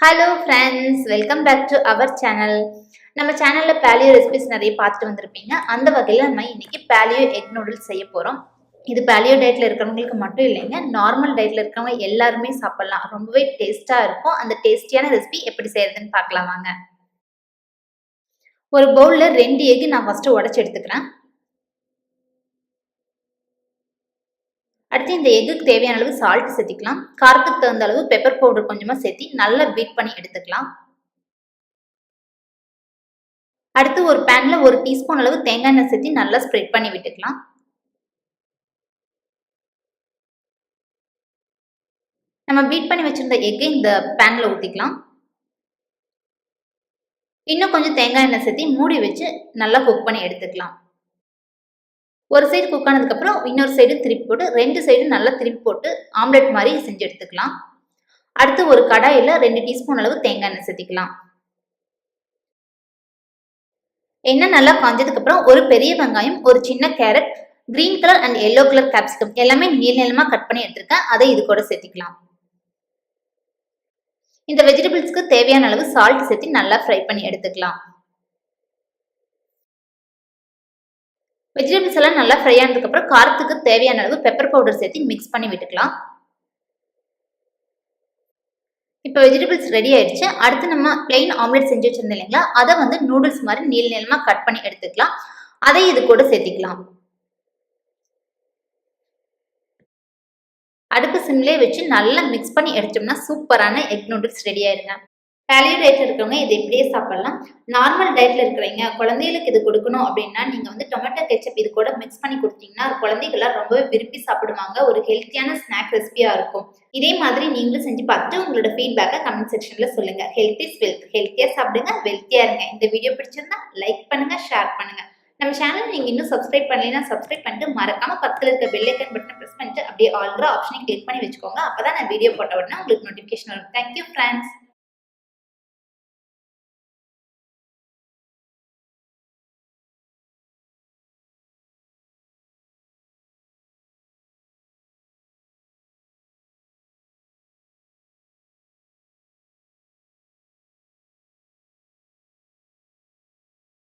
Hello friends, welcome back to our channel. நம்ம சேனலில் paleo recipes நிறைய பார்த்துட்டு வந்திருப்பீங்க. அந்த வகையில் நம்ம இன்னைக்கு பேலியோ எக் நூடுல்ஸ் செய்ய போகிறோம். இது பேலியோ டயட்டில் இருக்கிறவங்களுக்கு மட்டும் இல்லைங்க, நார்மல் டயட்டில் இருக்கிறவங்க எல்லாருமே சாப்பிட்லாம். ரொம்பவே டேஸ்ட்டாக இருக்கும். அந்த டேஸ்டியான ரெசிபி எப்படி செய்யறதுன்னு பார்க்கலாம் வாங்க. ஒரு பவுலில் 2 எக் நான் ஃபஸ்ட்டு உடச்சி எடுத்துக்கிறேன். அடுத்து இந்த எக்குக்கு தேவையான அளவு சால்ட் சேர்த்திக்கலாம். காரத்துக்கு தகுந்த அளவு பெப்பர் பவுடர் கொஞ்சமாக சேர்த்தி நல்லா பீட் பண்ணி எடுத்துக்கலாம். அடுத்து ஒரு பேன்ல 1 டீஸ்பூன் அளவு தேங்காய் எண்ணெய் சேர்த்து நல்லா ஸ்ப்ரெட் பண்ணி விட்டுக்கலாம். நம்ம பீட் பண்ணி வச்சிருந்த எக்கை இந்த பேன்ல ஊற்றிக்கலாம். இன்னும் கொஞ்சம் தேங்காய் எண்ணெய் சேர்த்து மூடி வச்சு நல்லா குக் பண்ணி எடுத்துக்கலாம். ஒரு சைடு குக் ஆனதுக்கப்புறம் இன்னொரு சைடு திருப்பி போட்டு 2 சைடு நல்லா திருப்பி போட்டு ஆம்லெட் மாதிரி செஞ்சு எடுத்துக்கலாம். அடுத்து ஒரு கடாயில் 2 டீஸ்பூன் அளவு தேங்காய் எண்ணெய் சேர்த்திக்கலாம். எண்ணெய் நல்லா காஞ்சதுக்கப்புறம் ஒரு பெரிய வெங்காயம், ஒரு சின்ன carrot, green colour and yellow colour capsicum எல்லாமே நீளமாக கட் பண்ணி எடுத்திருக்கேன். அதை இது கூட சேர்த்திக்கலாம். இந்த வெஜிடபிள்ஸ்க்கு தேவையான அளவு சால்ட் சேர்த்து நல்லா ஃப்ரை பண்ணி எடுத்துக்கலாம். வெஜிடபிள்ஸ் எல்லாம் நல்லா ஃப்ரை ஆனதுக்கப்புறம் காரத்துக்கு தேவையான அளவு பெப்பர் பவுடர் சேர்த்து மிக்ஸ் பண்ணி விட்டுக்கலாம். இப்போ வெஜிடபிள்ஸ் ரெடி ஆயிடுச்சு. அடுத்து நம்ம பிளெயின் ஆம்லெட் செஞ்சு வச்சிருந்தோம் இல்லைங்களா, அதை வந்து நூடுல்ஸ் மாதிரி நீளமாக கட் பண்ணி எடுத்துக்கலாம். அதை இது கூட சேர்த்திக்கலாம். அடுப்பு சிம்லே வச்சு நல்லா மிக்ஸ் பண்ணி எடுத்தோம்னா சூப்பரான எக் நூடுல்ஸ் ரெடி ஆயிருங்க. பேலியோ டயட்ல இருக்கிறவங்க இதை இப்படியே சாப்பிடலாம். நார்மல் டயட்ல இருக்கிறவங்க குழந்தைகளுக்கு இது கொடுக்கணும் அப்படின்னா நீங்க வந்து டொமேட்டோ கெச்சப் இது கூட மிக்ஸ் பண்ணி கொடுத்தீங்கன்னா குழந்தைகள்லாம் ரொம்பவே விரும்பி சாப்பிடுவாங்க. ஒரு ஹெல்த்தியான ஸ்நாக் ரெசிபியா இருக்கும். இதே மாதிரி நீங்களும் செஞ்சு பார்த்துட்டு உங்களோட ஃபீட்பேக்கை கமெண்ட் செக்ஷன்ல சொல்லுங்க. Health is wealth. ஹெல்த்தியா சாப்பிடுங்க, வெல்த்தியா இருங்க. இந்த வீடியோ பிடிச்சிருந்தா லைக் பண்ணுங்க, ஷேர் பண்ணுங்க. நம்ம சேனல் நீங்க இன்னும் சப்ஸ்கிரைப் பண்ணலைன்னா சப்ஸ்கிரைப் பண்ணிட்டு மறக்காம பக்கத்துல இருக்க பெல் ஐக்கன் பட்டனை பிரஸ் பண்ணிட்டு அப்படியே ஆல்ரெடி ஆப்ஷனை கிளிக் பண்ணி வச்சுக்கோங்க. அப்பதான் நான் வீடியோ போட்ட உடனே உங்களுக்கு நோட்டிபிகேஷன் வரும். Thank you friends.